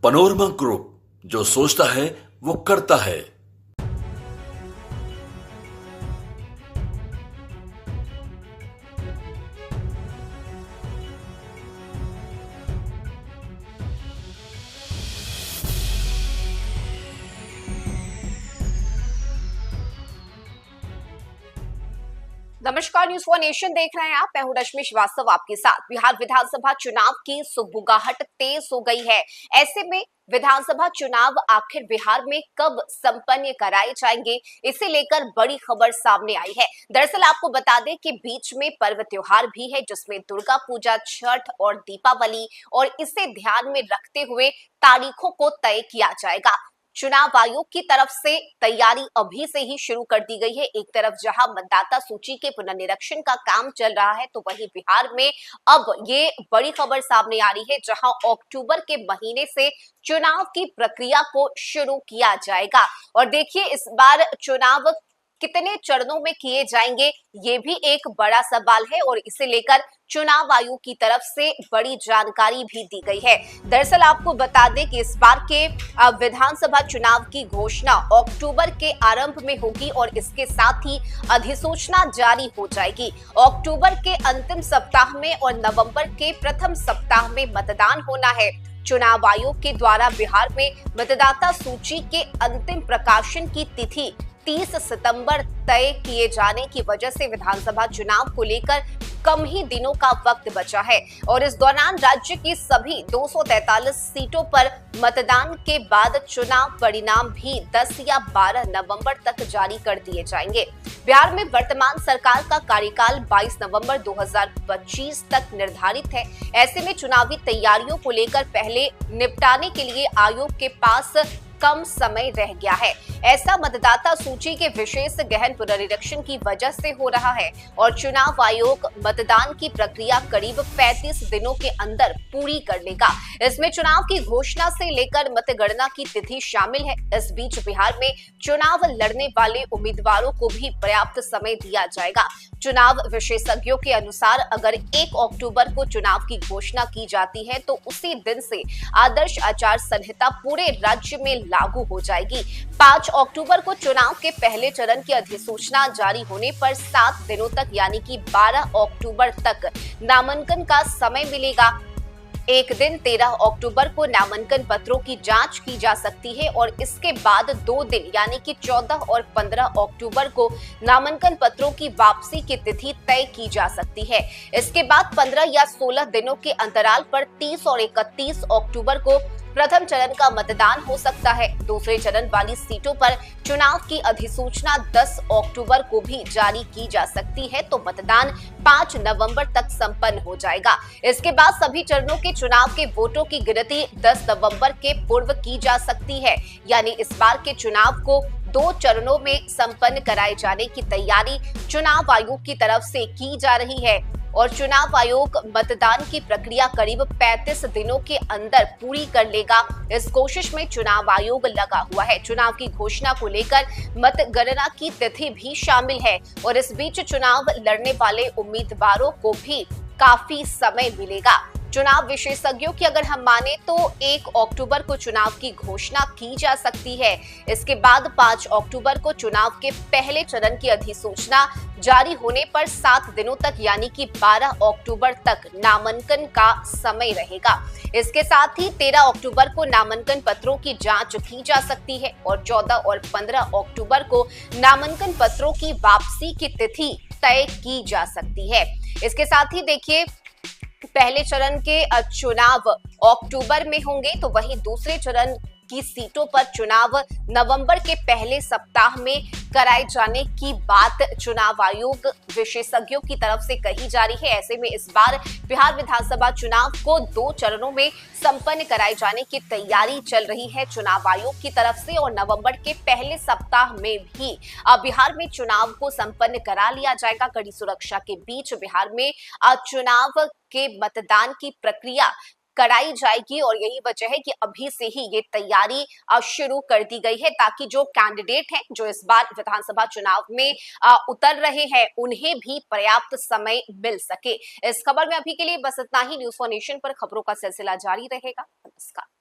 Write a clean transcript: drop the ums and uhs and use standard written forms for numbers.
Panorama group, जो सोचता है वो करता है। नमस्कार, न्यूज़ फॉर नेशन देख रहे हैं आप। मैं हूं रश्मि श्रीवास्तव आपके साथ। बिहार विधानसभा चुनाव की सुगबुगाहट तेज हो गई है। ऐसे में विधानसभा चुनाव आखिर बिहार में कब संपन्न कराए जाएंगे, इसे लेकर बड़ी खबर सामने आई है। दरअसल आपको बता दें कि बीच में पर्व त्योहार भी है, जिसमें दुर्गा पूजा, छठ और दीपावली, और इसे ध्यान में रखते हुए तारीखों को तय किया जाएगा। चुनाव आयोग की तरफ से तैयारी अभी से ही शुरू कर दी गई है। एक तरफ जहां मतदाता सूची के पुनर्निरीक्षण का काम चल रहा है, तो वहीं बिहार में अब ये बड़ी खबर सामने आ रही है, जहां अक्टूबर के महीने से चुनाव की प्रक्रिया को शुरू किया जाएगा। और देखिए, इस बार चुनाव कितने चरणों में किए जाएंगे, ये भी एक बड़ा सवाल है, और इसे लेकर चुनाव आयोग की तरफ से बड़ी जानकारी भी दी गई है। दरअसल आपको बता दें कि इस बार के विधानसभा चुनाव की घोषणा अक्टूबर के आरंभ में होगी, और इसके साथ ही अधिसूचना जारी हो जाएगी। अक्टूबर के अंतिम सप्ताह में और नवंबर के प्रथम सप्ताह में मतदान होना है। चुनाव आयोग के द्वारा बिहार में मतदाता सूची के अंतिम प्रकाशन की तिथि 30 सितंबर तय किए जाने की वजह से विधानसभा चुनाव को लेकर कम ही दिनों का वक्त बचा है, और इस दौरान राज्य की सभी 243 सीटों पर मतदान के बाद चुनाव परिणाम भी 10 या 12 नवंबर तक जारी कर दिए जाएंगे। बिहार में वर्तमान सरकार का कार्यकाल 22 नवंबर 2025 तक निर्धारित है। ऐसे में चुनावी तैयारियों को लेकर पहले निपटाने के लिए आयोग के पास कम समय रह गया है। ऐसा मतदाता सूची के विशेष गहन पुनरीक्षण की वजह से हो रहा है, और चुनाव आयोग मतदान की प्रक्रिया करीब 35 दिनों के अंदर पूरी कर लेगा। इसमें चुनाव की घोषणा से लेकर मतगणना की तिथि शामिल है। इस बीच बिहार में चुनाव लड़ने वाले उम्मीदवारों को भी पर्याप्त समय दिया जाएगा। चुनाव विशेषज्ञों के अनुसार अगर 1 अक्टूबर को चुनाव की घोषणा की जाती है, तो उसी दिन से आदर्श आचार संहिता पूरे राज्य में लागू हो जाएगी। 5 अक्टूबर को चुनाव के पहले चरण की अधिसूचना जारी होने पर 7 दिनों तक यानी कि 12 अक्टूबर तक नामांकन का समय मिलेगा। एक दिन 13 अक्टूबर को नामांकन पत्रों की जांच की जा सकती है, और इसके बाद 2 दिन यानी कि 14 और 15 अक्टूबर को नामांकन पत्रों की वापसी की तिथि तय की जा सकती है। इसके बाद 15 या 16 दिनों के अंतराल पर 30 और 31 अक्टूबर को प्रथम चरण का मतदान हो सकता है। दूसरे चरण वाली सीटों पर चुनाव की अधिसूचना 10 अक्टूबर को भी जारी की जा सकती है, तो मतदान 5 नवंबर तक संपन्न हो जाएगा। इसके बाद सभी चरणों के चुनाव के वोटों की गिनती 10 नवंबर के पूर्व की जा सकती है। यानी इस बार के चुनाव को 2 चरणों में संपन्न कराए जाने की तैयारी चुनाव आयोग की तरफ से की जा रही है, और चुनाव आयोग मतदान की प्रक्रिया करीब 35 दिनों के अंदर पूरी कर लेगा। इस कोशिश में चुनाव आयोग लगा हुआ है। चुनाव की घोषणा को लेकर मतगणना की तिथि भी शामिल है, और इस बीच चुनाव लड़ने वाले उम्मीदवारों को भी काफी समय मिलेगा। चुनाव विशेषज्ञों की अगर हम माने तो 1 अक्टूबर को चुनाव की घोषणा की जा सकती है। इसके बाद 5 अक्टूबर को चुनाव के पहले चरण की अधिसूचना जारी होने पर 7 दिनों तक यानी कि 12 अक्टूबर तक नामांकन का समय रहेगा। इसके साथ ही 13 अक्टूबर को नामांकन पत्रों की जांच की जा सकती है, और 14 और 15 अक्टूबर को नामांकन पत्रों की वापसी की तिथि तय की जा सकती है। इसके साथ ही देखिए, पहले चरण के चुनाव अक्टूबर में होंगे, तो वहीं दूसरे चरण की सीटों पर चुनाव नवंबर के पहले सप्ताह में कराए जाने की बात चुनाव आयोग विशेषज्ञों की तरफ से कही जा रही है। ऐसे में इस बार बिहार विधानसभा चुनाव को 2 चरणों में संपन्न कराए जाने की तैयारी चल रही है चुनाव आयोग की तरफ से, और नवंबर के पहले सप्ताह में भी बिहार में चुनाव को संपन्न करा लिया जाएगा। कड़ी सुरक्षा के बीच बिहार में चुनाव के मतदान की प्रक्रिया कराई जाएगी, और यही वजह है कि अभी से ही ये तैयारी शुरू कर दी गई है, ताकि जो कैंडिडेट हैं जो इस बार विधानसभा चुनाव में उतर रहे हैं, उन्हें भी पर्याप्त समय मिल सके। इस खबर में अभी के लिए बस इतना ही। न्यूज़ फॉर नेशन पर खबरों का सिलसिला जारी रहेगा। नमस्कार।